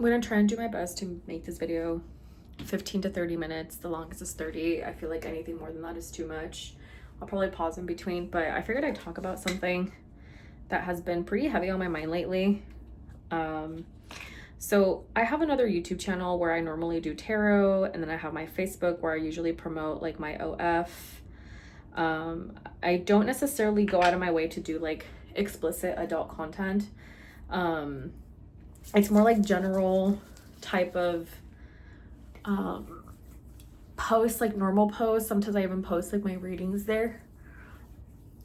I'm gonna try and do my best to make this video 15 to 30 minutes. The longest is 30. I feel like anything more than that is too much. I'll probably pause in between, but I figured I'd talk about something that has been pretty heavy on my mind lately. So I have another YouTube channel where I normally do tarot, and then I have my Facebook where I usually promote like my OF. I don't necessarily go out of my way to do like explicit adult content. It's more like general type of posts, like normal posts. Sometimes I even post like my readings there.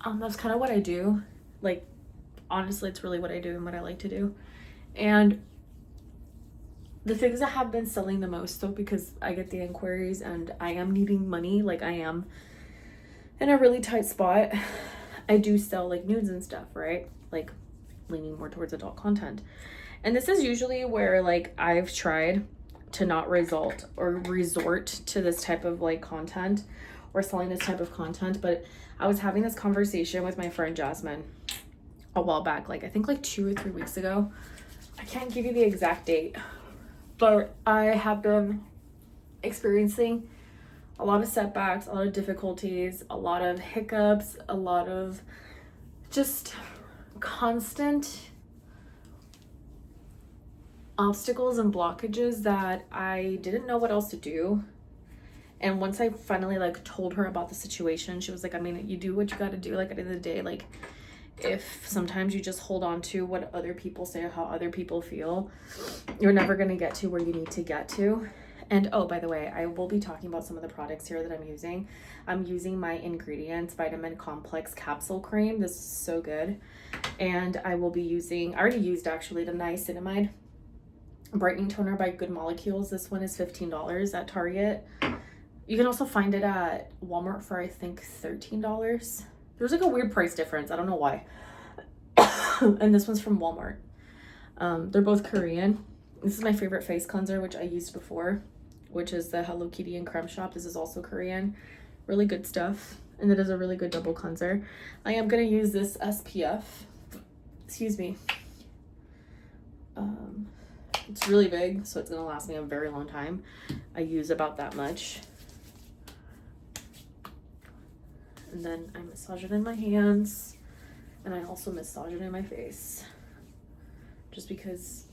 That's kind of what I do. Like, honestly, it's really what I do and what I like to do. And the things that have been selling the most, though, because I get the inquiries and I am needing money, like I am in a really tight spot, I do sell like nudes and stuff, right? Like leaning more towards adult content. And this is usually where like I've tried to not resort to this type of like content or selling this type of content. But I was having this conversation with my friend Jasmine a while back, like I think like 2 or 3 weeks ago. I can't give you the exact date, but I have been experiencing a lot of setbacks, a lot of difficulties, a lot of hiccups, a lot of just constant obstacles and blockages that I didn't know what else to do. And once I finally like told her about the situation, she was like, I mean, you do what you got to do. Like at the end of the day, like if sometimes you just hold on to what other people say or how other people feel, you're never going to get to where you need to get to. And oh, by the way, I will be talking about some of the products here that I'm using. I'm using my Ingredients Vitamin Complex Capsule Cream. This is so good. And I will be using, I already used actually the Niacinamide Brightening Toner by Good Molecules. This one is $15 at Target. You can also find it at Walmart for I think $13. There's like a weird price difference. I don't know why. And this one's from Walmart. They're both Korean. This is my favorite face cleanser, which I used before, which is the Hello Kitty and Creme Shop. This is also Korean. Really good stuff. And it is a really good double cleanser. I am going to use this SPF. Excuse me. It's really big, so it's going to last me a very long time. I use about that much. And then I massage it in my hands, and I also massage it in my face, just because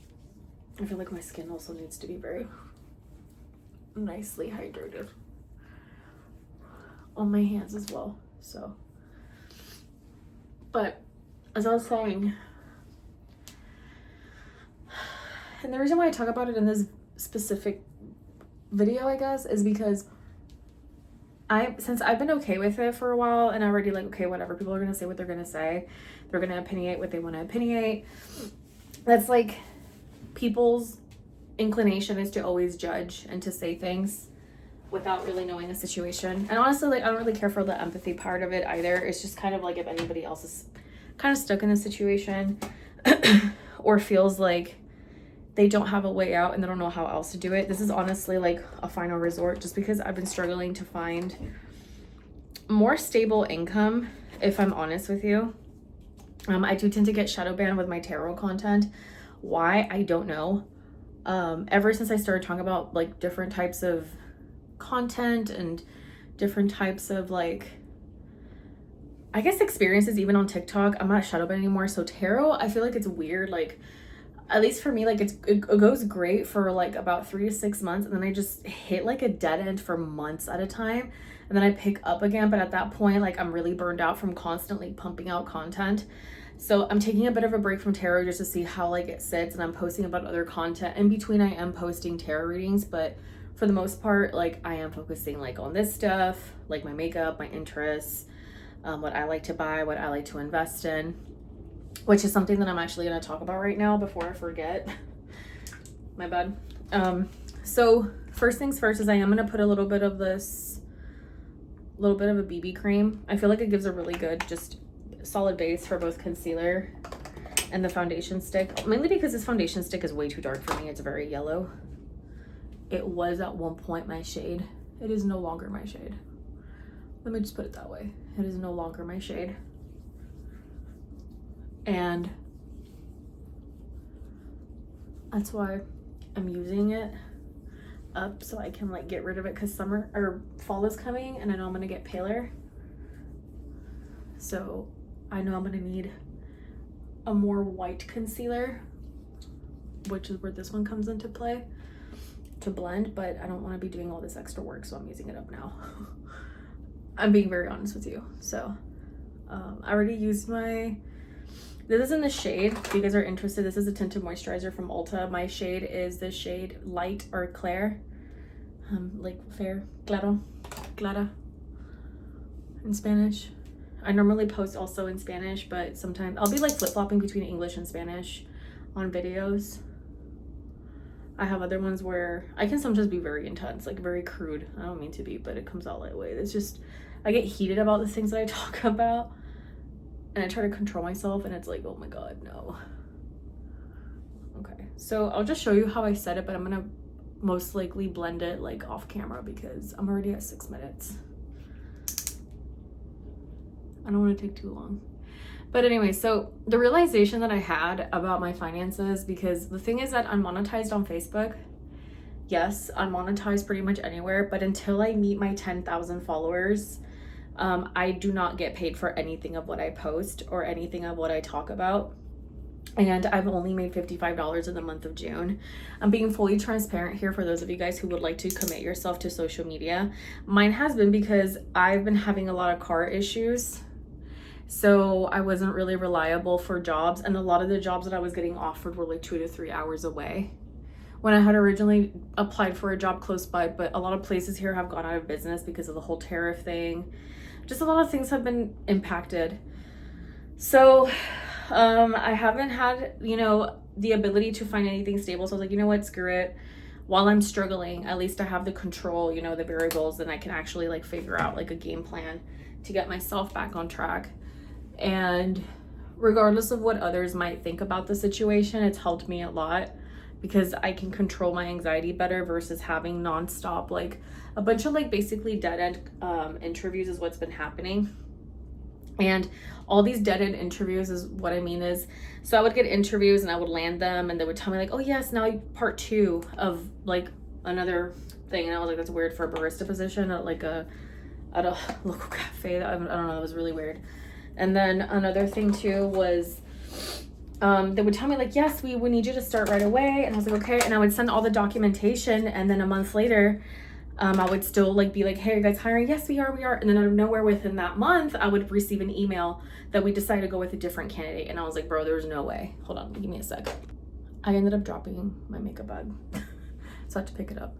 I feel like my skin also needs to be very nicely hydrated on my hands as well. So, but as I was saying, and the reason why I talk about it in this specific video, I guess, is because since I've been okay with it for a while and already like, okay, whatever, people are going to say what they're going to say. They're going to opinionate what they want to opinionate. That's like people's inclination is to always judge and to say things without really knowing the situation. And honestly, like I don't really care for the empathy part of it either. It's just kind of like if anybody else is kind of stuck in a situation or feels like they don't have a way out and they don't know how else to do it. This is honestly like a final resort, just because I've been struggling to find more stable income, if I'm honest with you. I do tend to get shadow banned with my tarot content. Why? I don't know. Ever since I started talking about like different types of content and different types of like, I guess experiences even on TikTok, I'm not shadow banned anymore. So tarot, I feel like it's weird. Like, at least for me, like it goes great for like about 3 to 6 months, and then I just hit like a dead end for months at a time, and then I pick up again. But at that point, like I'm really burned out from constantly pumping out content. So I'm taking a bit of a break from tarot just to see how like it sits, and I'm posting about other content in between. I am posting tarot readings, but for the most part, like I am focusing like on this stuff, like my makeup, my interests, what I like to buy, what I like to invest in, which is something that I'm actually going to talk about right now before I forget. My bad. So first things first is I am going to put a little bit of a BB cream. I feel like it gives a really good, just solid base for both concealer and the foundation stick. Mainly because this foundation stick is way too dark for me. It's very yellow. It was at one point my shade. It is no longer my shade. Let me just put it that way. It is no longer my shade. And that's why I'm using it up so I can like get rid of it because summer or fall is coming and I know I'm gonna get paler. So I know I'm gonna need a more white concealer, which is where this one comes into play to blend, but I don't want to be doing all this extra work, so I'm using it up now. I'm being very honest with you. So I already used my, this is in the shade, if you guys are interested, this is a tinted moisturizer from Ulta. My shade is the shade Light or Claire, like fair, claro, clara in Spanish. I normally post also in Spanish, but sometimes I'll be like flip-flopping between English and Spanish on videos. I have other ones where I can sometimes be very intense, like very crude. I don't mean to be, but it comes out that way. It's just, I get heated about the things that I talk about and I try to control myself and it's like, oh my God, no. Okay, so I'll just show you how I set it, but I'm gonna most likely blend it like off camera because I'm already at 6 minutes. I don't want to take too long. But anyway, so the realization that I had about my finances, because the thing is that I'm monetized on Facebook. Yes, I'm monetized pretty much anywhere, but until I meet my 10,000 followers, I do not get paid for anything of what I post or anything of what I talk about. And I've only made $55 in the month of June. I'm being fully transparent here for those of you guys who would like to commit yourself to social media. Mine has been because I've been having a lot of car issues. So I wasn't really reliable for jobs, and a lot of the jobs that I was getting offered were like 2 to 3 hours away when I had originally applied for a job close by. But a lot of places here have gone out of business because of the whole tariff thing. Just a lot of things have been impacted. So I haven't had, you know, the ability to find anything stable. So I was like, you know what, screw it. While I'm struggling, at least I have the control, you know, the variables, and I can actually like figure out like a game plan to get myself back on track. And regardless of what others might think about the situation, it's helped me a lot because I can control my anxiety better versus having nonstop, like a bunch of like basically dead-end interviews is what's been happening. And all these dead-end interviews is what I mean is, so I would get interviews and I would land them and they would tell me like, oh yes, now part 2 of like another thing. And I was like, that's weird for a barista position at like at a local cafe. I don't know, that was really weird. And then another thing too was they would tell me like, yes, we need you to start right away. And I was like, okay. And I would send all the documentation. And then a month later, I would still like be like, hey, are you guys hiring? Yes, we are. And then out of nowhere within that month, I would receive an email that we decided to go with a different candidate. And I was like, bro, there's no way. Hold on, give me a sec. I ended up dropping my makeup bag. So I had to pick it up.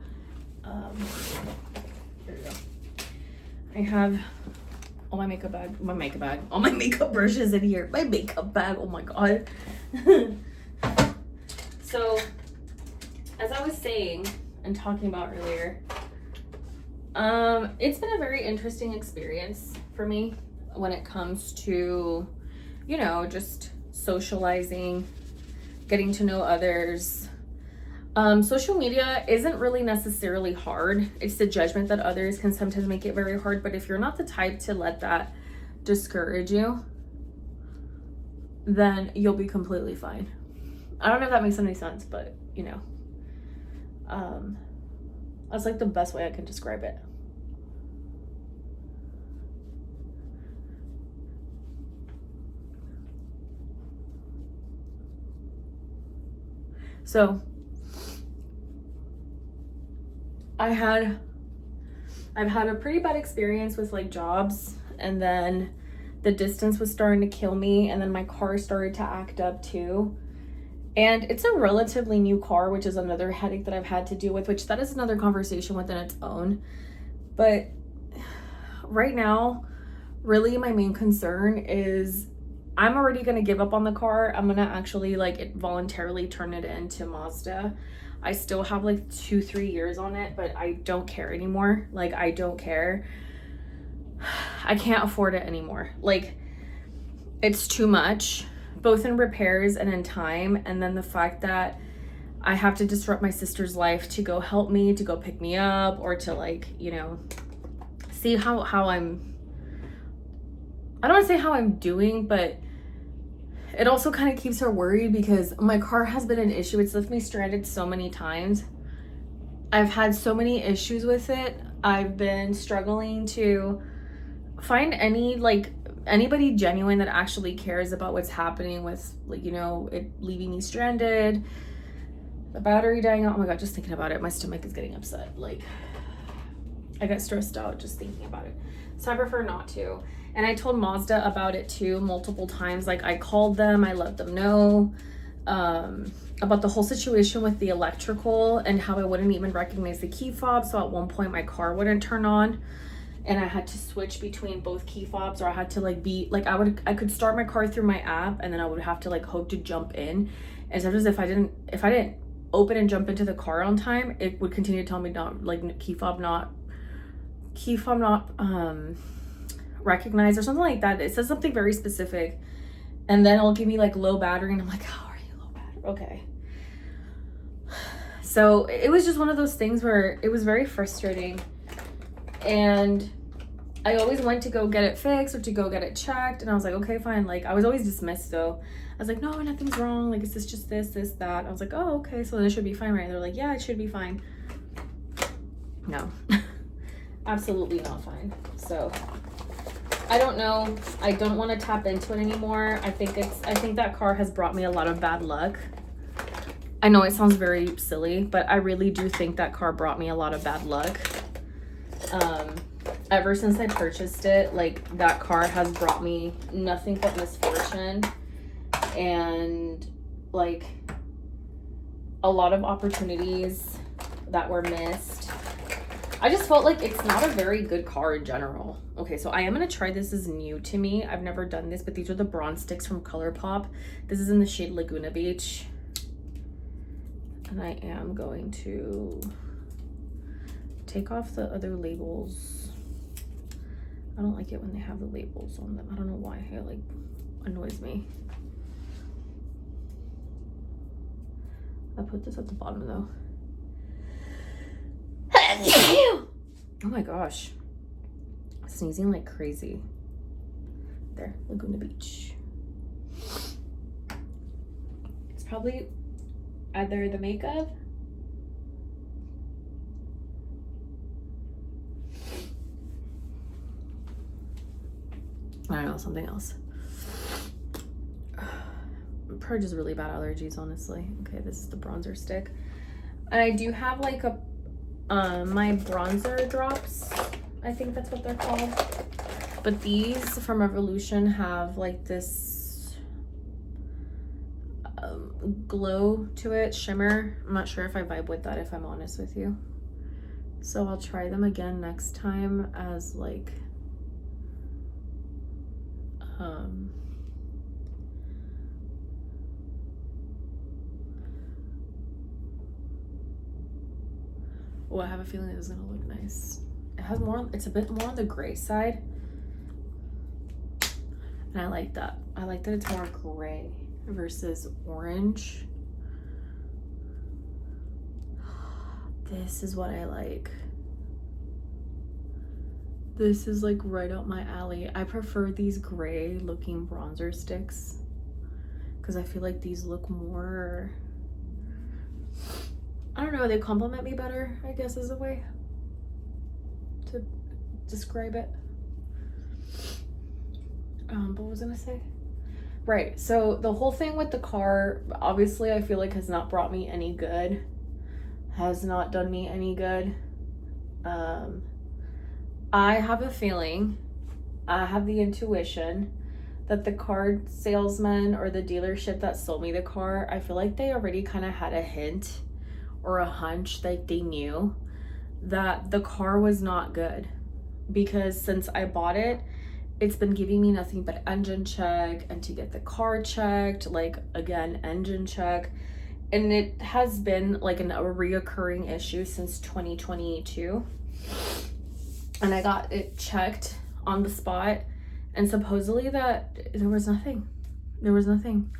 Here we go. I have all my makeup brushes in here. My makeup bag, oh my God. So, as I was saying and talking about earlier, it's been a very interesting experience for me when it comes to, you know, just socializing, getting to know others. Social media isn't really necessarily hard. It's the judgment that others can sometimes make it very hard. But if you're not the type to let that discourage you, then you'll be completely fine. I don't know if that makes any sense, but you know, that's like the best way I can describe it. So I've had a pretty bad experience with like jobs, and then the distance was starting to kill me, and then my car started to act up too. And it's a relatively new car, which is another headache that I've had to deal with, which that is another conversation within its own. But right now, really my main concern is I'm already going to give up on the car. I'm going to actually like voluntarily turn it into Mazda. I still have like 2-3 years on it, but I don't care anymore. Like, I don't care. I can't afford it anymore. Like, it's too much, both in repairs and in time. And then the fact that I have to disrupt my sister's life to go help me, to go pick me up, or to like, you know, see how I'm, I don't want to say how I'm doing, but it also kind of keeps her worried because my car has been an issue. It's left me stranded so many times. I've had so many issues with it. I've been struggling to find anybody genuine that actually cares about what's happening with, like, you know, it leaving me stranded, the battery dying out. Oh my god, just thinking about it, my stomach is getting upset. Like, I get stressed out just thinking about it. So I prefer not to. And I told Mazda about it too multiple times. Like, I called them, I let them know about the whole situation with the electrical and how I wouldn't even recognize the key fob. So at one point my car wouldn't turn on and I had to switch between both key fobs, or I had to like I could start my car through my app and then I would have to like hope to jump in. And sometimes if I didn't open and jump into the car on time, it would continue to tell me not, like, key fob not recognized or something like that. It says something very specific, and then it'll give me like low battery and I'm like, how are you low battery? Okay. So it was just one of those things where it was very frustrating, and I always went to go get it fixed or to go get it checked, and I was like, okay, fine. Like, I was always dismissed though. I was like, no, nothing's wrong. Like, is this just this, that? I was like, oh, okay, so this should be fine, right? They're like, yeah, it should be fine. No. Absolutely not fine. So I don't know. I don't want to tap into it anymore. I think that car has brought me a lot of bad luck. I know it sounds very silly, but I really do think that car brought me a lot of bad luck. Ever since I purchased it, like, that car has brought me nothing but misfortune and like a lot of opportunities that were missed. I just felt like it's not a very good car in general. Okay, so I am going to try this. Is new to me. I've never done this, but these are the bronze sticks from ColourPop. This is in the shade Laguna Beach. And I am going to take off the other labels. I don't like it when they have the labels on them. I don't know why. It like annoys me. I put this at the bottom though. Oh my gosh. Sneezing like crazy. There, Laguna Beach. It's probably either the makeup I don't know, something else. Probably just really bad allergies, honestly. Okay, this is the bronzer stick. And I do have like a my bronzer drops, I think that's what they're called. But these from Revolution have like this glow to it, shimmer. I'm not sure if I vibe with that, if I'm honest with you. So I'll try them again next time as like oh, I have a feeling it's gonna look nice. It has more, it's a bit more on the gray side. And I like that. I like that it's more gray versus orange. This is what I like. This is like right up my alley. I prefer these gray looking bronzer sticks because I feel like these look more, I don't know, they complement me better, I guess is a way to describe it. What was I gonna say? Right, so the whole thing with the car, obviously I feel like has not brought me any good, has not done me any good. I have a feeling, I have the intuition that the car salesman or the dealership that sold me the car, I feel like they already kind of had a hint or a hunch that they knew that the car was not good, because since I bought it, it's been giving me nothing but engine check and to get the car checked, like again, engine check. And it has been like a reoccurring issue since 2022. And I got it checked on the spot, and supposedly that there was nothing. There was nothing.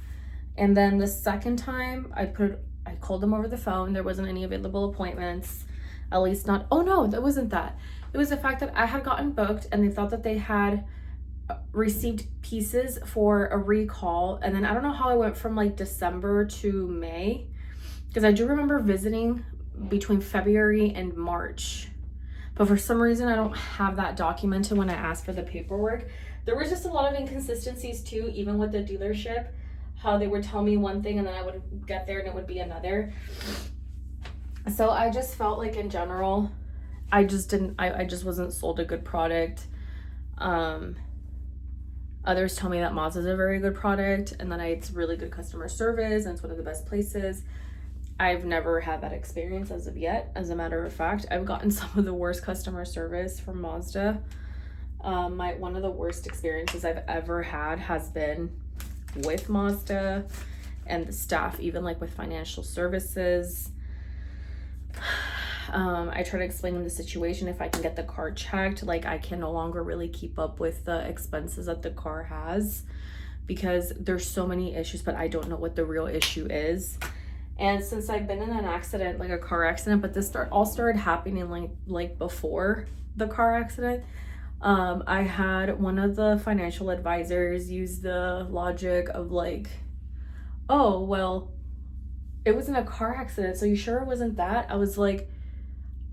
And then the second time I called them over the phone. There wasn't any available appointments, at least not. Oh no, that wasn't that. It was the fact that I had gotten booked and they thought that they had received pieces for a recall, and then I don't know how I went from like December to May, because I do remember visiting between February and March, but for some reason I don't have that documented when I asked for the paperwork. There was just a lot of inconsistencies too, even with the dealership, how they would tell me one thing and then I would get there and it would be another. So I just felt like in general, I just wasn't sold a good product. Others tell me that Mazda is a very good product and that it's really good customer service and it's one of the best places. I've never had that experience as of yet. As a matter of fact, I've gotten some of the worst customer service from Mazda. One of the worst experiences I've ever had has been with Mazda and the staff, even like with financial services. I try to explain them the situation. If I can get the car checked, like I can no longer really keep up with the expenses that the car has because there's so many issues, but I don't know what the real issue is. And since I've been in an accident, like a car accident, but this all started happening like before the car accident. I had one of the financial advisors use the logic of like, oh, well, it wasn't a car accident, so you sure it wasn't that? I was like,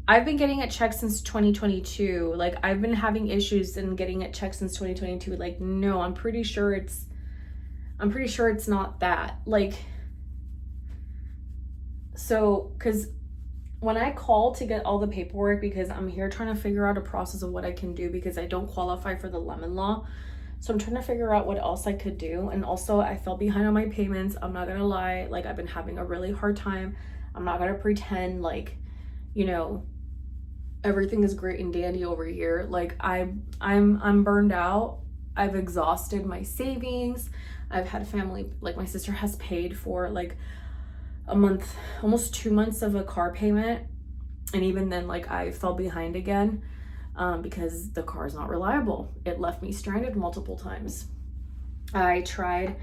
I've been getting it checked since 2022. Like, I've been having issues in getting it checked since 2022. Like, no, I'm pretty sure it's not that. Like, so, because when I call to get all the paperwork, because I'm here trying to figure out a process of what I can do because I don't qualify for the lemon law. So I'm trying to figure out what else I could do. And also I fell behind on my payments. I'm not gonna lie. Like, I've been having a really hard time. I'm not gonna pretend like, you know, everything is great and dandy over here. Like, I'm burned out. I've exhausted my savings. I've had family, like my sister has paid for like a month, almost 2 months of a car payment. And even then, like, I fell behind again because the car is not reliable. It left me stranded multiple times. I tried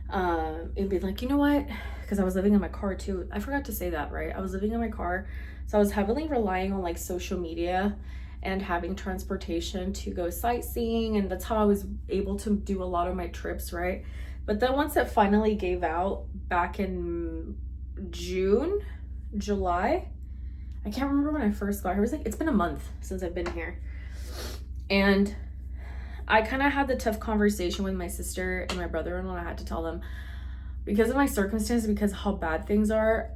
and be like, you know what? Because I was living in my car too. I forgot to say that, right? I was living in my car. So I was heavily relying on like social media and having transportation to go sightseeing. And that's how I was able to do a lot of my trips, right? But then once it finally gave out back in July, I can't remember when I first got here. It was like, it's been a month since I've been here. And I kind of had the tough conversation with my sister and my brother-in-law. I had to tell them, because of my circumstances, because of how bad things are,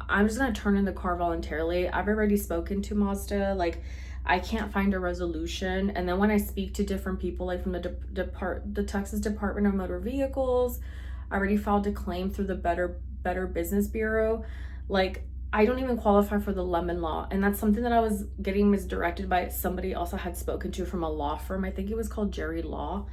I'm just going to turn in the car voluntarily. I've already spoken to Mazda. Like, I can't find a resolution. And then when I speak to different people, like from the Texas Department of Motor Vehicles, I already filed a claim through the Better Business Bureau. Like, I don't even qualify for the lemon law. And that's something that I was getting misdirected by somebody else I had spoken to from a law firm. I think it was called Jerry Law.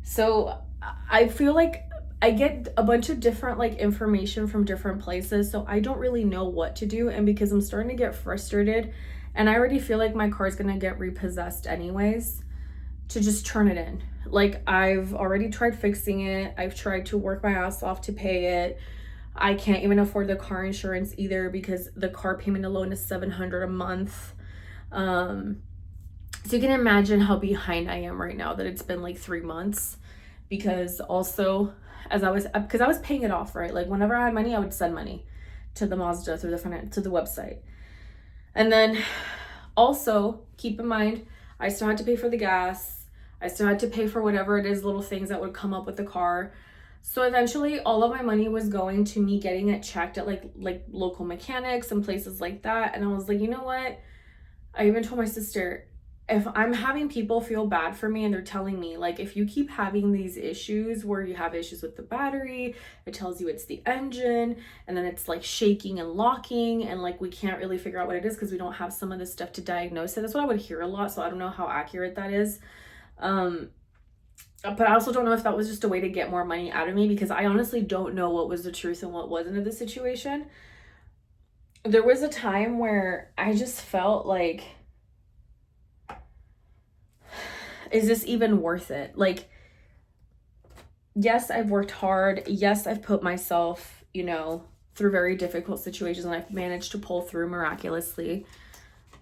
So I feel like I get a bunch of different like information from different places. So I don't really know what to do. And because I'm starting to get frustrated and I already feel like my car is going to get repossessed anyways, to just turn it in. Like, I've already tried fixing it. I've tried to work my ass off to pay it. I can't even afford the car insurance either because the car payment alone is $700 a month. So you can imagine how behind I am right now that it's been like 3 months, because also because I was paying it off, right? Like, whenever I had money, I would send money to the Mazda through to the website. And then also keep in mind, I still had to pay for the gas. I still had to pay for whatever it is, little things that would come up with the car. So eventually all of my money was going to me getting it checked at like local mechanics and places like that. And I was like, you know what? I even told my sister, if I'm having people feel bad for me and they're telling me, like, if you keep having these issues where you have issues with the battery, it tells you it's the engine, and then it's like shaking and locking, and like we can't really figure out what it is because we don't have some of this stuff to diagnose it. That's what I would hear a lot. So I don't know how accurate that is. But I also don't know if that was just a way to get more money out of me, because I honestly don't know what was the truth and what wasn't of the situation. There was a time where I just felt like, is this even worth it? Like, yes, I've worked hard. Yes, I've put myself, you know, through very difficult situations, and I've managed to pull through miraculously.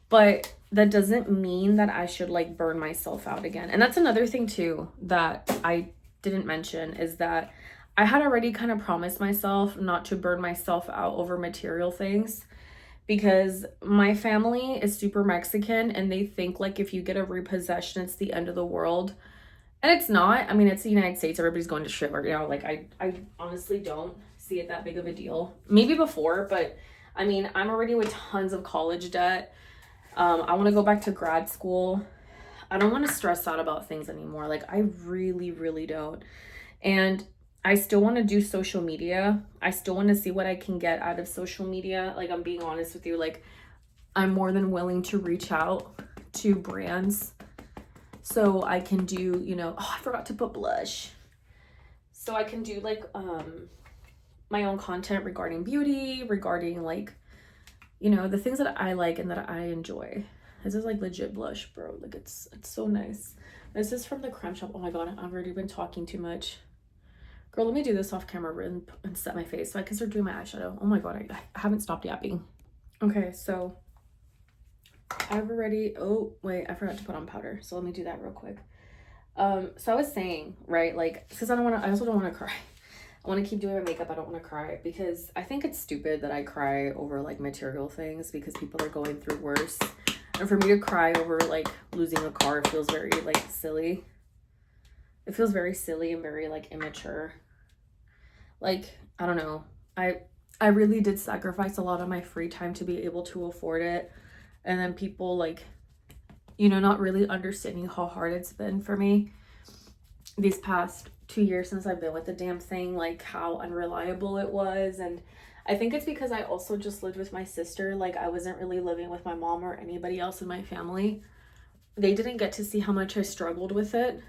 But that doesn't mean that I should like burn myself out again. And that's another thing too that I didn't mention, is that I had already kind of promised myself not to burn myself out over material things, because my family is super Mexican and they think like if you get a repossession, it's the end of the world. And it's not. I mean, it's the United States. Everybody's going to shit right now. Like, I honestly don't see it that big of a deal. Maybe before, but I mean, I'm already with tons of college debt. I want to go back to grad school. I don't want to stress out about things anymore. Like, I really, really don't. And I still want to do social media. I still want to see what I can get out of social media. Like, I'm being honest with you. Like, I'm more than willing to reach out to brands so I can do, you know, oh, I forgot to put blush. So I can do like my own content regarding beauty, regarding like, you know, the things that I like and that I enjoy. This is like legit blush, bro. Like it's so nice. This is from the Creme Shop. Oh my god, I've already been talking too much. Girl, let me do this off camera and set my face so I can start doing my eyeshadow. Oh my god, I haven't stopped yapping. Okay, so I've already, oh wait, I forgot to put on powder. So let me do that real quick. So I was saying, right, like, because I also don't want to cry. I want to keep doing my makeup. I don't want to cry because I think it's stupid that I cry over like material things because people are going through worse. And for me to cry over like losing a car feels very like silly. It feels very silly and very like immature. Like, I don't know. I really did sacrifice a lot of my free time to be able to afford it. And then people like, you know, not really understanding how hard it's been for me these past 2 years since I've been with the damn thing, like how unreliable it was. And I think it's because I also just lived with my sister. Like, I wasn't really living with my mom or anybody else in my family. They didn't get to see how much I struggled with it.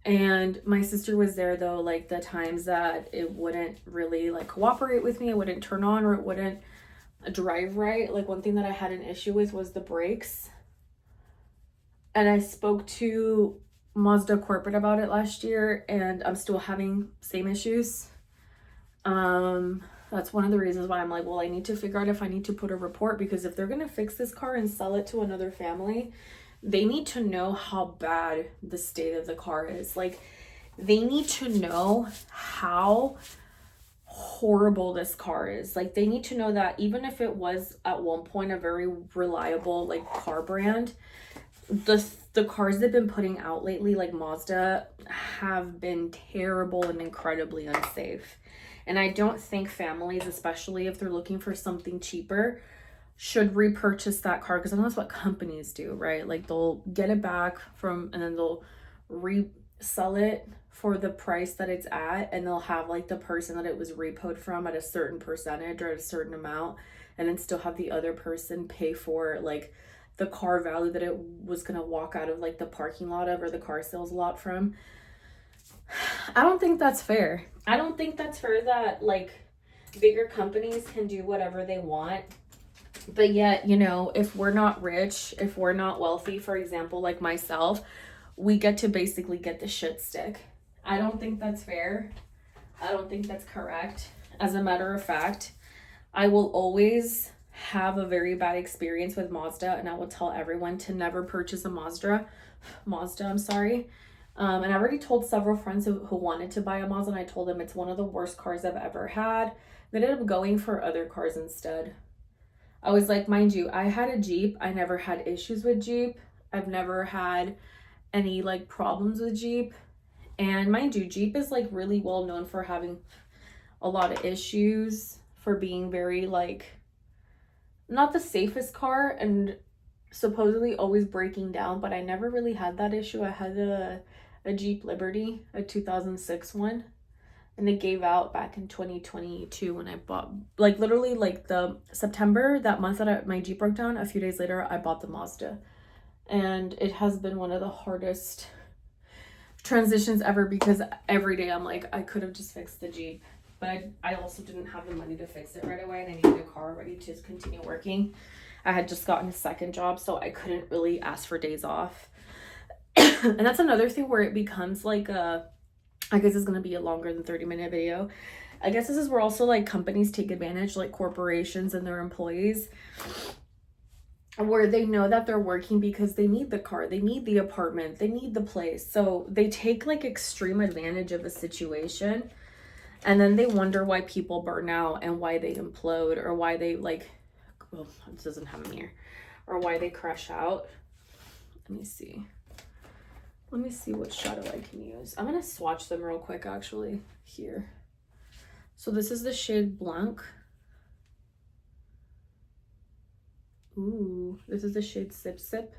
And my sister was there though, like the times that it wouldn't really like cooperate with me, it wouldn't turn on or it wouldn't drive right. Like, one thing that I had an issue with was the brakes. And I spoke to Mazda corporate about it last year and I'm still having same issues. That's one of the reasons why I'm like, well, I need to figure out if I need to put a report, because if they're going to fix this car and sell it to another family, they need to know how bad the state of the car is. Like, they need to know how horrible this car is. Like, they need to know that even if it was at one point a very reliable like car brand, the cars they've been putting out lately, like Mazda, have been terrible and incredibly unsafe. And I don't think families, especially if they're looking for something cheaper, should repurchase that car, because I know that's what companies do, right? Like, they'll get it back from and then they'll resell it for the price that it's at, and they'll have like the person that it was repoed from at a certain percentage or at a certain amount, and then still have the other person pay for like the car value that it was gonna walk out of like the parking lot of or the car sales lot from. I don't think that's fair. I don't think that's fair that like bigger companies can do whatever they want, but yet, you know, if we're not rich, if we're not wealthy, for example, like myself, we get to basically get the shit stick. I don't think that's fair. I don't think that's correct. As a matter of fact, I will always have a very bad experience with Mazda, and I will tell everyone to never purchase a Mazda, I'm sorry. And I already told several friends who wanted to buy a Mazda, and I told them it's one of the worst cars I've ever had. They ended up going for other cars instead. I was like, mind you, I had a Jeep. I never had issues with Jeep. I've never had any like problems with Jeep. And mind you, Jeep is like really well known for having a lot of issues, for being very like not the safest car and supposedly always breaking down, but I never really had that issue. I had a Jeep Liberty, a 2006 one, and it gave out back in 2022 when I bought, like literally like the September, that month that my Jeep broke down, a few days later I bought the Mazda. And it has been one of the hardest transitions ever, because every day I'm like, I could have just fixed the Jeep, but I also didn't have the money to fix it right away, and I needed a car ready to continue working. I had just gotten a second job, so I couldn't really ask for days off. And that's another thing where it becomes like I guess it's going to be a longer than 30-minute video. I guess this is where also like companies take advantage, like corporations and their employees. where they know that they're working because they need the car, they need the apartment, they need the place. So they take like extreme advantage of a situation, and then they wonder why people burn out and why they implode, or why they like, well, it doesn't have a mirror, or why they crash out. Let me see. Let me see what shadow I can use. I'm gonna swatch them real quick actually here. So this is the shade Blanc. Ooh, this is the shade Sip Sip.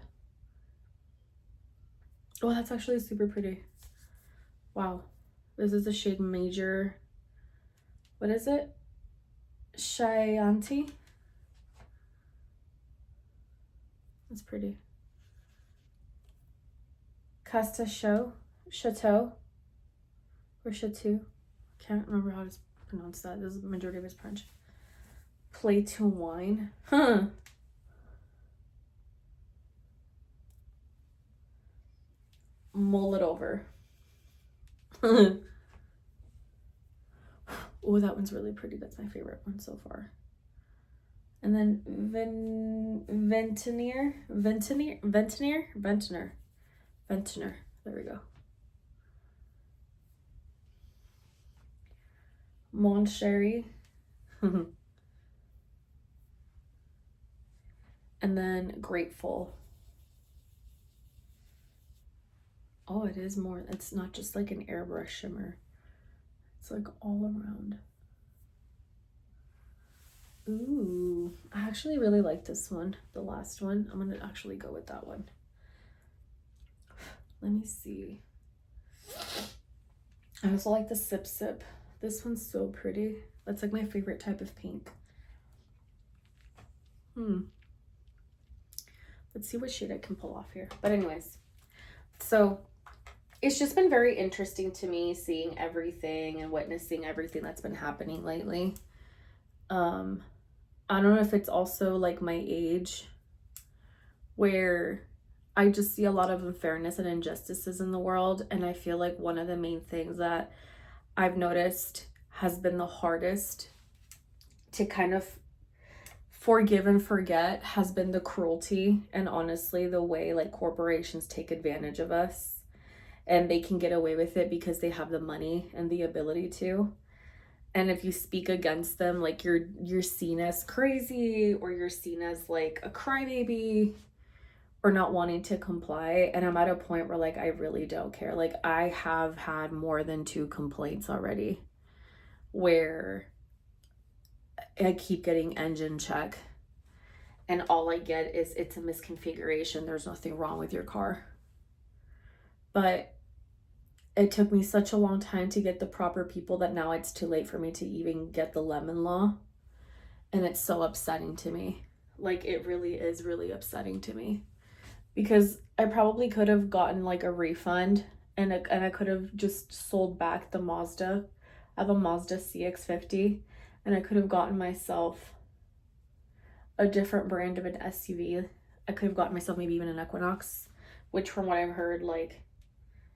Oh, that's actually super pretty. Wow. This is the shade Major. What is it? Chianti. That's pretty. Casta Chateau, or Chateau. Can't remember how to pronounce that. This is the majority of his French. Play to wine. Huh. Mull it over. Oh, that one's really pretty. That's my favorite one so far. And then Ventnor. There we go. Mon Chéri. And then Grateful. Oh, it is more. It's not just like an airbrush shimmer. It's like all around. Ooh, I actually really like this one, the last one. I'm gonna actually go with that one. Let me see. I also like the Sip Sip. This one's so pretty. That's like my favorite type of pink. Let's see what shade I can pull off here. But anyways, so it's just been very interesting to me seeing everything and witnessing everything that's been happening lately. I don't know if it's also like my age, where I just see a lot of unfairness and injustices in the world. And I feel like one of the main things that I've noticed has been the hardest to kind of forgive and forget has been the cruelty, and honestly the way like corporations take advantage of us, and they can get away with it because they have the money and the ability to. And if you speak against them, like you're seen as crazy, or you're seen as like a crybaby, or not wanting to comply. And I'm at a point where like I really don't care. Like I have had more than 2 complaints already where I keep getting engine check, and all I get is it's a misconfiguration. There's nothing wrong with your car. But it took me such a long time to get the proper people that now it's too late for me to even get the lemon law. And it's so upsetting to me. Like it really is really upsetting to me, because I probably could have gotten like a refund, and I could have just sold back the Mazda. I have a Mazda CX-50, and I could have gotten myself a different brand of an SUV. I could have gotten myself maybe even an Equinox, which from what I've heard like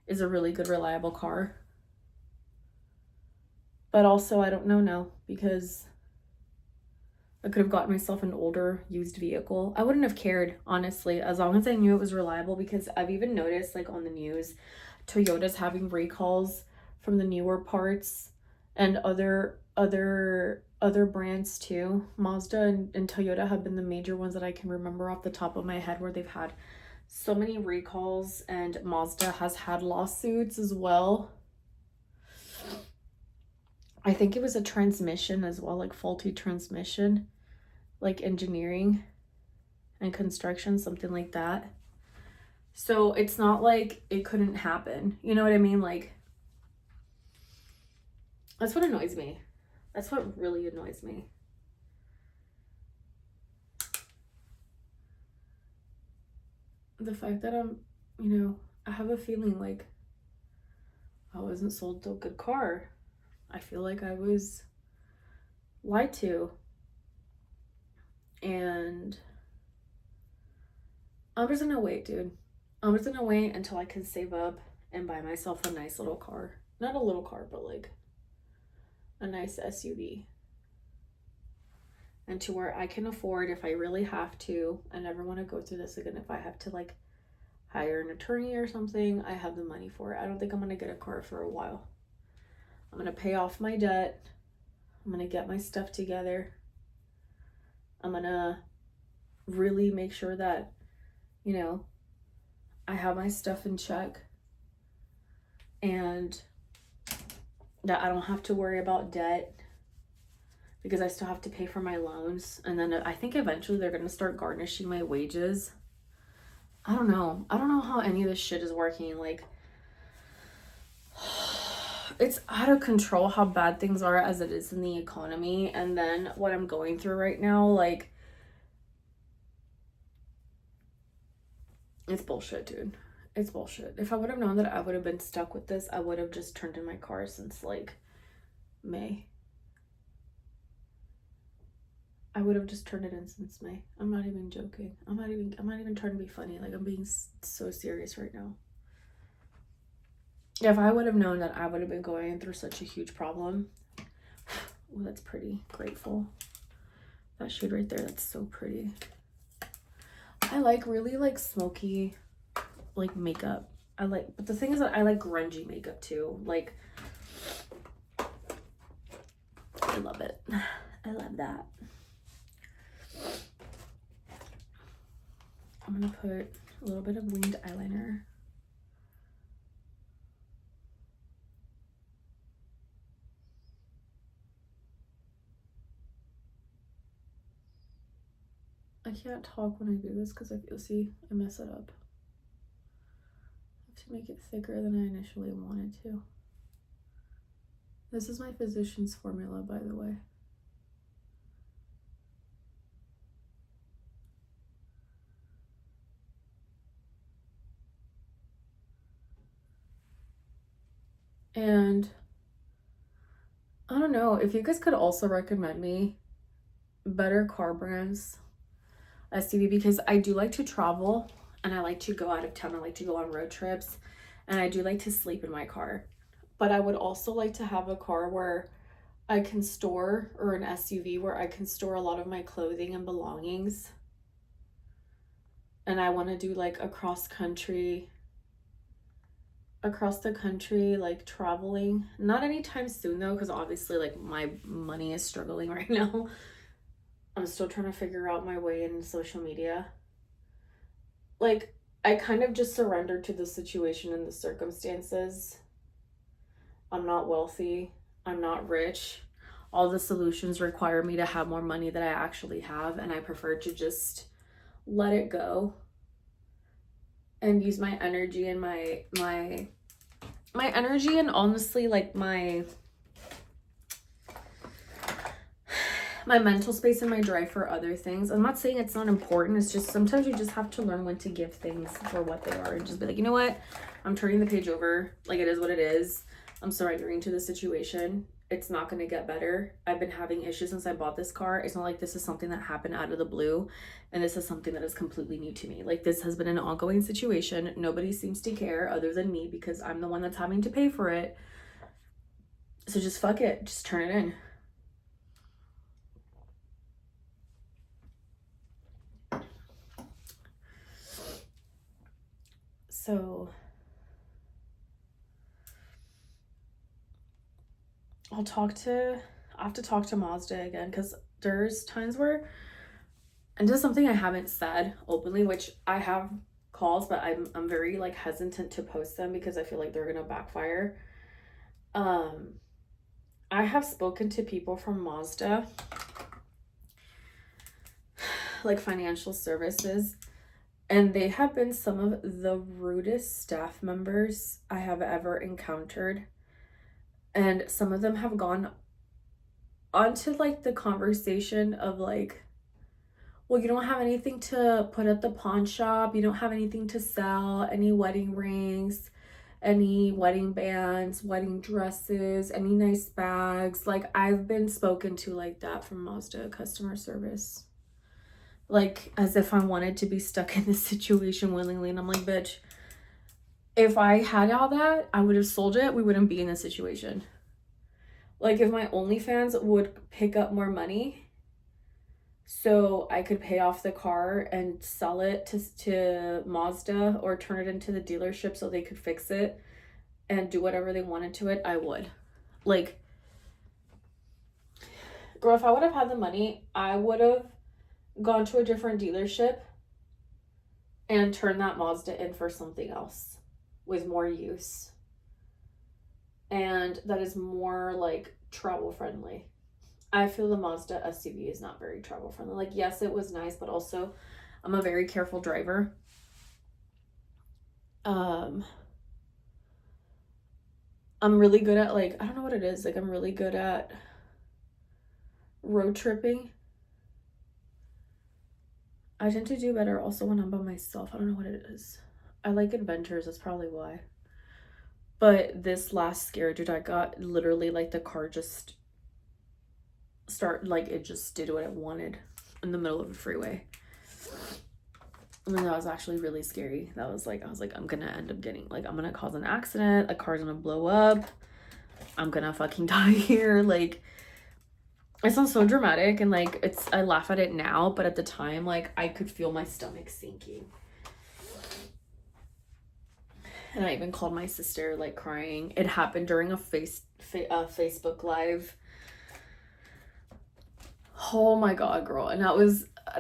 is a really good reliable car. But also I don't know now, because I could have gotten myself an older used vehicle. I wouldn't have cared, honestly, as long as I knew it was reliable, because I've even noticed like on the news, Toyota's having recalls from the newer parts, and other brands too. Mazda and Toyota have been the major ones that I can remember off the top of my head where they've had so many recalls, and Mazda has had lawsuits as well. I think it was a transmission as well, like faulty transmission, like engineering and construction, something like that. So it's not like it couldn't happen. You know what I mean? Like, that's what annoys me. That's what really annoys me. The fact that I have a feeling like I wasn't sold a good car. I feel like I was lied to. And I'm just gonna wait, dude. I'm just gonna wait until I can save up and buy myself a nice little car. Not a little car, but like a nice SUV. and to where I can afford, if I really have to, I never want to go through this again, if I have to like hire an attorney or something, I have the money for it. I don't think I'm going to get a car for a while. I'm going to pay off my debt. I'm going to get my stuff together. I'm going to really make sure that, you know, I have my stuff in check and that I don't have to worry about debt because I still have to pay for my loans. And then I think eventually they're going to start garnishing my wages. I don't know. I don't know how any of this shit is working. Like, it's out of control how bad things are as it is in the economy. And then what I'm going through right now, like, it's bullshit, dude. It's bullshit. If I would have known that I would have been stuck with this, I would have just turned in my car since like May. I would have just turned it in since May. I'm not even joking. I'm not even trying to be funny. Like, I'm being so serious right now. If I would have known that I would have been going through such a huge problem. Oh, that's pretty. Grateful. That shade right there, that's so pretty. I like really like smoky like makeup. But the thing is that I like grungy makeup too. Like, I love it. I love that. I'm gonna put a little bit of winged eyeliner. I can't talk when I do this because you'll see I mess it up. I have to make it thicker than I initially wanted to. This is my physician's formula, by the way. And I don't know if you guys could also recommend me better car brands, SUV, because I do like to travel and I like to go out of town. I like to go on road trips and I do like to sleep in my car. But I would also like to have a car where I can store, or an SUV where I can store a lot of my clothing and belongings. And I want to do like across the country, like traveling. Not anytime soon though, because obviously like my money is struggling right now. I'm still trying to figure out my way in social media. Like, I kind of just surrendered to the situation and the circumstances. I'm not wealthy. I'm not rich. All the solutions require me to have more money than I actually have, and I prefer to just let it go and use my energy and my energy and honestly like my mental space and my drive for other things. I'm not saying it's not important. It's just sometimes you just have to learn when to give things for what they are and just be like, you know what? I'm turning the page over. Like, it is what it is. I'm surrendering to the situation. It's not going to get better. I've been having issues since I bought this car. It's not like this is something that happened out of the blue, and this is something that is completely new to me. Like, this has been an ongoing situation. Nobody seems to care other than me because I'm the one that's having to pay for it. So just fuck it. Just turn it in. So I have to talk to Mazda again, because there's times where, and this is something I haven't said openly, which I have calls, but I'm very like hesitant to post them because I feel like they're gonna backfire. I have spoken to people from Mazda, like financial services, and they have been some of the rudest staff members I have ever encountered. And some of them have gone onto like the conversation of like, well, you don't have anything to put at the pawn shop. You don't have anything to sell, any wedding rings, any wedding bands, wedding dresses, any nice bags. Like, I've been spoken to like that from Mazda customer service. Like, as if I wanted to be stuck in this situation willingly. And I'm like, bitch, if I had all that, I would have sold it. We wouldn't be in this situation. Like, if my OnlyFans would pick up more money, so I could pay off the car and sell it to Mazda or turn it into the dealership so they could fix it and do whatever they wanted to it, I would. Like, girl, if I would have had the money, I would have gone to a different dealership and turned that Mazda in for something else with more use. And that is more like travel friendly. I feel the Mazda SUV is not very travel friendly. Like, yes, it was nice, but also I'm a very careful driver. I'm really good at, like, I don't know what it is. Like, I'm really good at road tripping. I tend to do better also when I'm by myself. I don't know what it is. I like adventures. That's probably why. But this last scare, dude, I got literally, like, the car just like, it just did what it wanted in the middle of a freeway. And that was actually really scary. That was like, I was like, I'm gonna end up getting, like, I'm gonna cause an accident. A car's gonna blow up. I'm gonna fucking die here. Like, it sounds so dramatic, and like, I laugh at it now, but at the time, like, I could feel my stomach sinking. And I even called my sister, like, crying. It happened during a Facebook Live. Oh my God, girl. And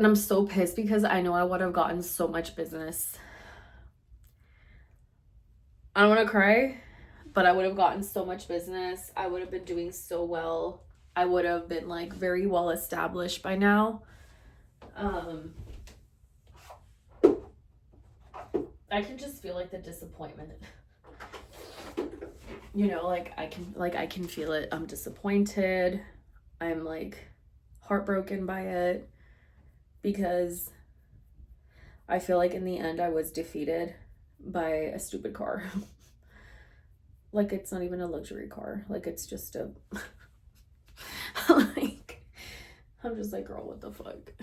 I'm so pissed because I know I would have gotten so much business. I don't want to cry, but I would have gotten so much business. I would have been doing so well. I would have been, like, very well established by now. I can just feel, like, the disappointment. You know, like, I can feel it. I'm disappointed. I'm, like, heartbroken by it because I feel like in the end I was defeated by a stupid car. Like, it's not even a luxury car. Like, it's just a like, I'm just like, girl, what the fuck?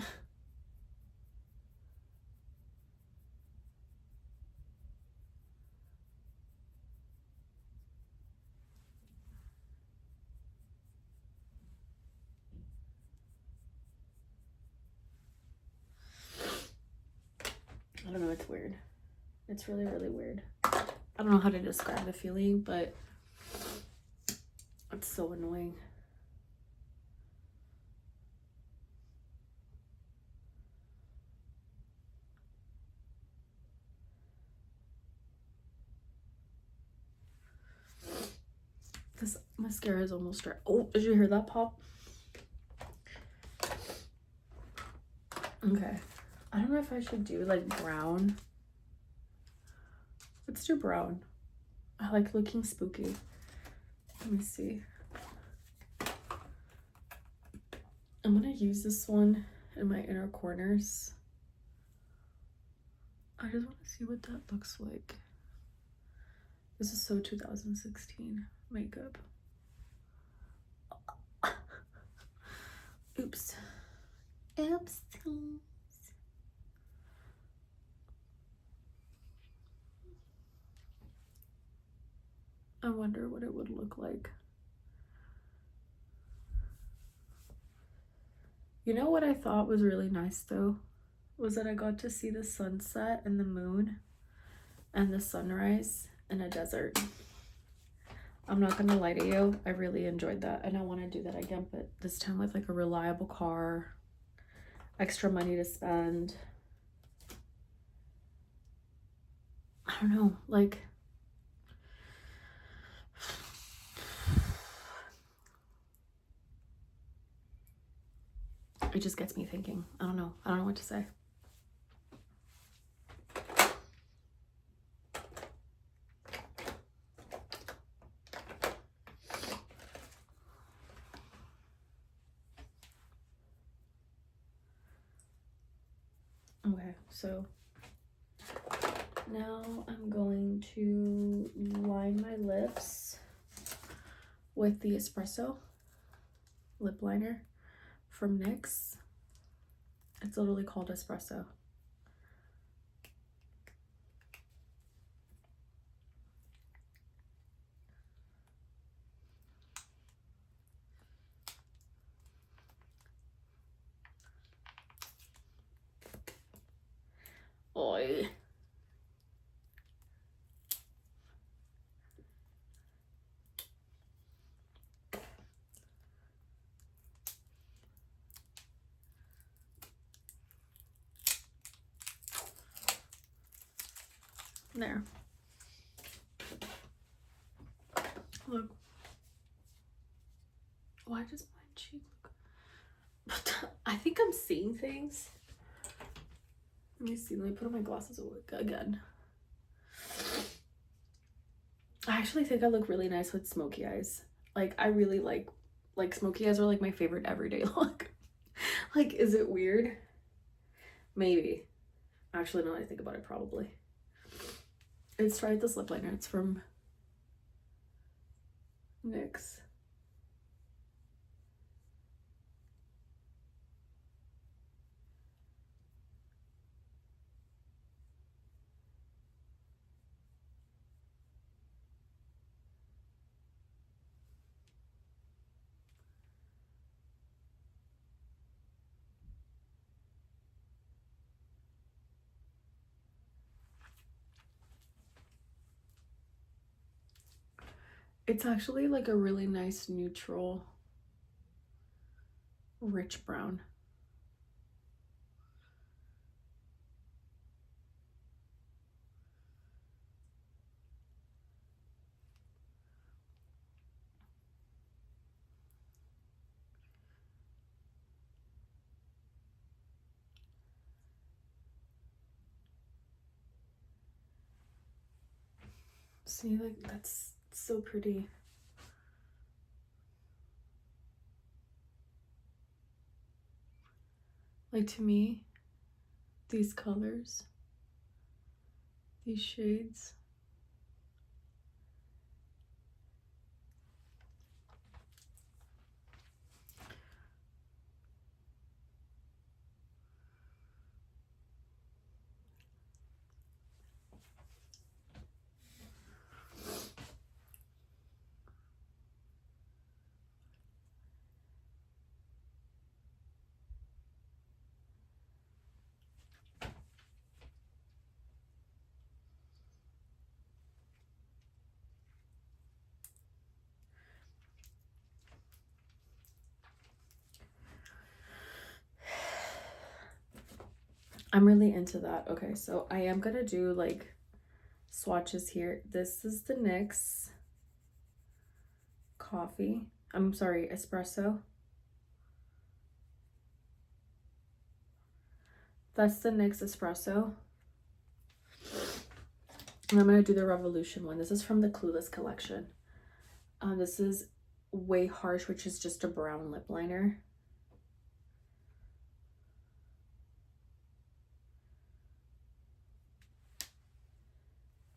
I don't know, it's weird. It's really, really weird. I don't know how to describe the feeling, but it's so annoying. This mascara is almost dry. Oh, did you hear that pop? Okay. I don't know if I should do, like, brown. Let's do brown. I like looking spooky. Let me see. I'm gonna use this one in my inner corners. I just want to see what that looks like. This is so 2016 makeup. Oops. Oopsies. I wonder what it would look like. You know what I thought was really nice though? Was that I got to see the sunset and the moon and the sunrise in a desert. I'm not gonna lie to you, I really enjoyed that, and I want to do that again, but this time with, like, a reliable car, extra money to spend. I don't know, like, it just gets me thinking. I don't know what to say. Okay, so now I'm going to line my lips with the espresso lip liner from NYX. It's literally called espresso. Oi. There. Look. Why does my cheek look... I think I'm seeing things. Let me see. Let me put on my glasses again. I actually think I look really nice with smoky eyes. Like, I really like smoky eyes are like my favorite everyday look. Like, is it weird? Maybe. Actually, now that I think about it, probably. Let's try this lip liner. It's from NYX. It's actually like a really nice neutral rich brown. See, like, that's so pretty. Like, to me, these colors, these shades, I'm really into that. Okay, so I am gonna do like swatches here. This is the NYX coffee. I'm sorry, espresso. That's the NYX espresso. And I'm gonna do the Revolution one. This is from the Clueless collection. This is Way Harsh, which is just a brown lip liner.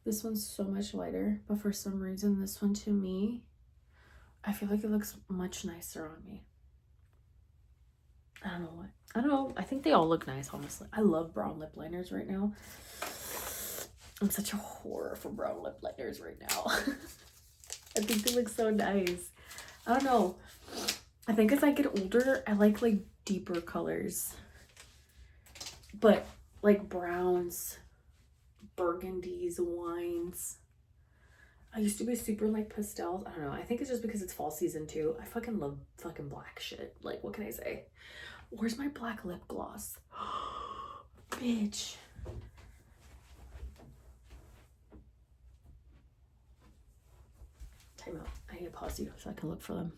This one's so much lighter, but for some reason this one, to me, I feel like it looks much nicer on me. I don't know what. I don't know. I think they all look nice, honestly. I love brown lip liners right now. I'm such a whore for brown lip liners right now. I think they look so nice. I don't know. I think as I get older, I like deeper colors. But like browns, burgundies, wines. I used to be super like pastels. I don't know. I think it's just because it's fall season too. I fucking love fucking black shit. Like, what can I say? Where's my black lip gloss? Bitch. Time out. I need to pause you so I can look for them.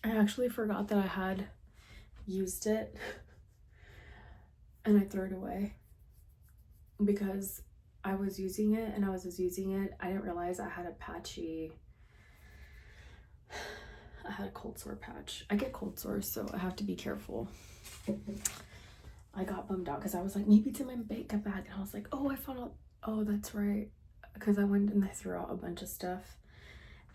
I actually forgot that I had used it and I threw it away because I was using it and I didn't realize I had a cold sore patch. I get cold sores, so I have to be careful. I got bummed out because I was like, maybe it's in my makeup bag, and I was like, oh, I found out, oh, that's right, because I went and I threw out a bunch of stuff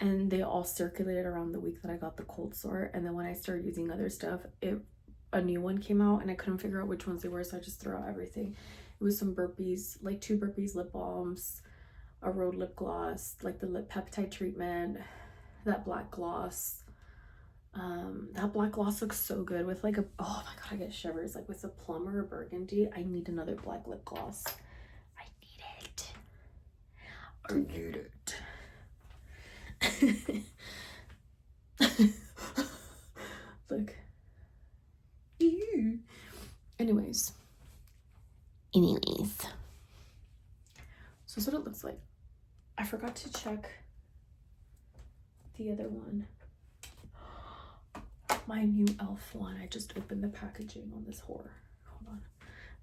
and they all circulated around the week that I got the cold sore, and then when I started using other stuff, a new one came out and I couldn't figure out which ones they were, so I just threw out everything. It was some burpees, like 2 burpees lip balms, a Rhode lip gloss, like the lip peptide treatment, that black gloss. That black gloss looks so good with like a, oh my god, I get shivers, like with a plum or a burgundy. I need another black lip gloss. I need it. Look. Ew. Anyways. So that's what it looks like. I forgot to check the other one. My new e.l.f. one. I just opened the packaging on this whore. Hold on.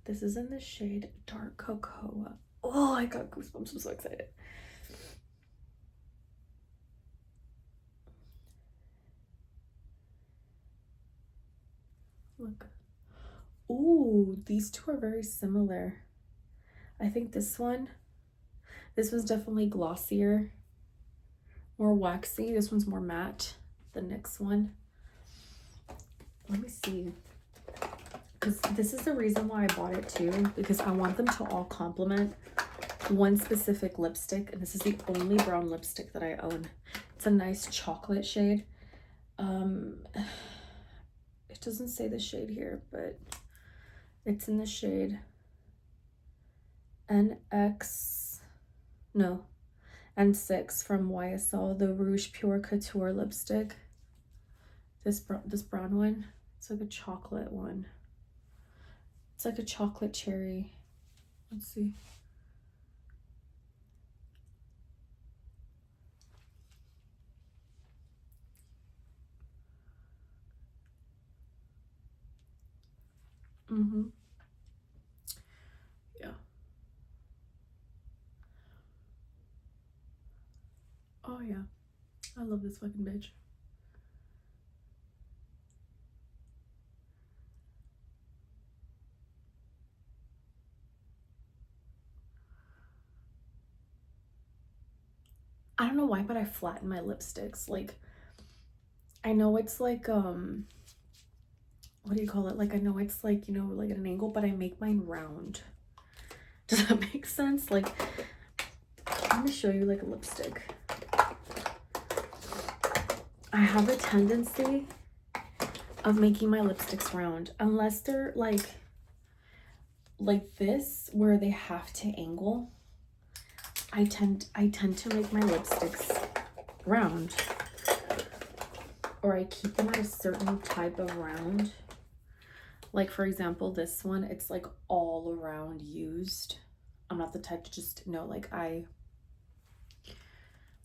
This is in the shade Dark Cocoa. Oh, I got goosebumps. I'm so excited. Look. Ooh, these two are very similar. I think this one's definitely glossier, more waxy. This one's more matte. The next one. Let me see. Because this is the reason why I bought it too, because I want them to all complement one specific lipstick, and this is the only brown lipstick that I own. It's a nice chocolate shade. It doesn't say the shade here, but it's in the shade N6 from YSL, the Rouge Pure Couture lipstick. This brown one. It's like a chocolate one. It's like a chocolate cherry. Let's see. Yeah. Oh yeah. I love this fucking bitch. I don't know why, but I flatten my lipsticks. Like, I know it's like, what do you call it? Like, I know it's like, you know, like at an angle, but I make mine round. Does that make sense? Like, let me show you like a lipstick. I have a tendency of making my lipsticks round, unless they're like this, where they have to angle. I tend to make my lipsticks round, or I keep them at a certain type of round. Like, for example, this one, it's like all around used. I'm not the type to just, no, like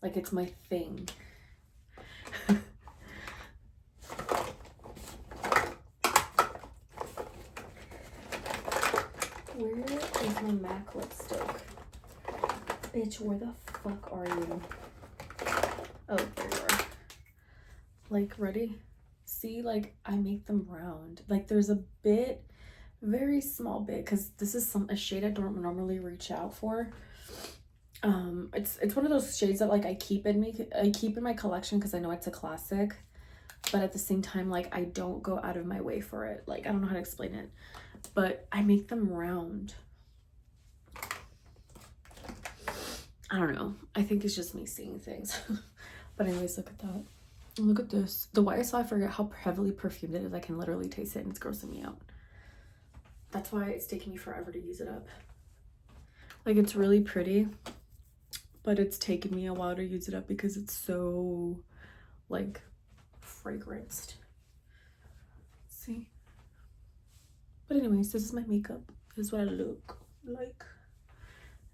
it's my thing. Where is my MAC lipstick? Bitch, where the fuck are you? Oh, there you are. Like, ready? See, like, I make them round. Like, there's a bit, very small bit, because this is a shade I don't normally reach out for. It's one of those shades that, like, I keep in my collection because I know it's a classic, but at the same time, like, I don't go out of my way for it. Like, I don't know how to explain it, but I make them round. I don't know. I think it's just me seeing things. But anyways, look at that. Look at this. The YSL, I forget how heavily perfumed it is. I can literally taste it and it's grossing me out. That's why it's taking me forever to use it up. Like, it's really pretty, but it's taken me a while to use it up because it's so, like, fragranced. See? But anyways, this is my makeup. This is what I look like.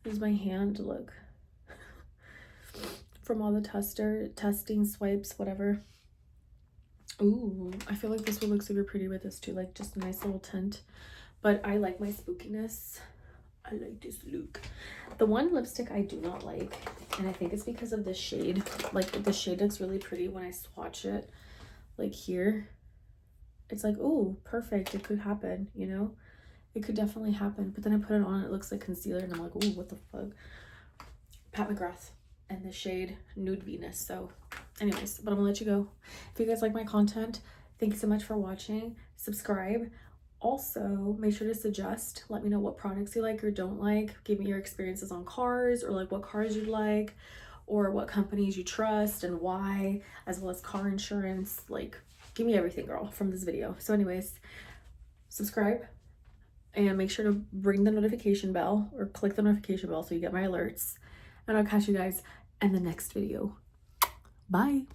This is my hand look. From all the testing, swipes, whatever. Ooh, I feel like this would look super pretty with this too. Like, just a nice little tint. But I like my spookiness. I like this look. The one lipstick I do not like, and I think it's because of the shade. Like, the shade looks really pretty when I swatch it. Like, here. It's like, oh, perfect. It could happen, you know? It could definitely happen. But then I put it on, it looks like concealer, and I'm like, oh, what the fuck? Pat McGrath. And the shade Nude Venus. So anyways, but I'm gonna let you go. If you guys like my content, thank you so much for watching. Subscribe. Also, make sure to suggest, let me know what products you like or don't like. Give me your experiences on cars, or like what cars you'd like, or what companies you trust and why, as well as car insurance. Like, give me everything, girl, from this video. So anyways, subscribe and make sure to ring the notification bell, or click the notification bell so you get my alerts. and I'll catch you guys in the next video. Bye.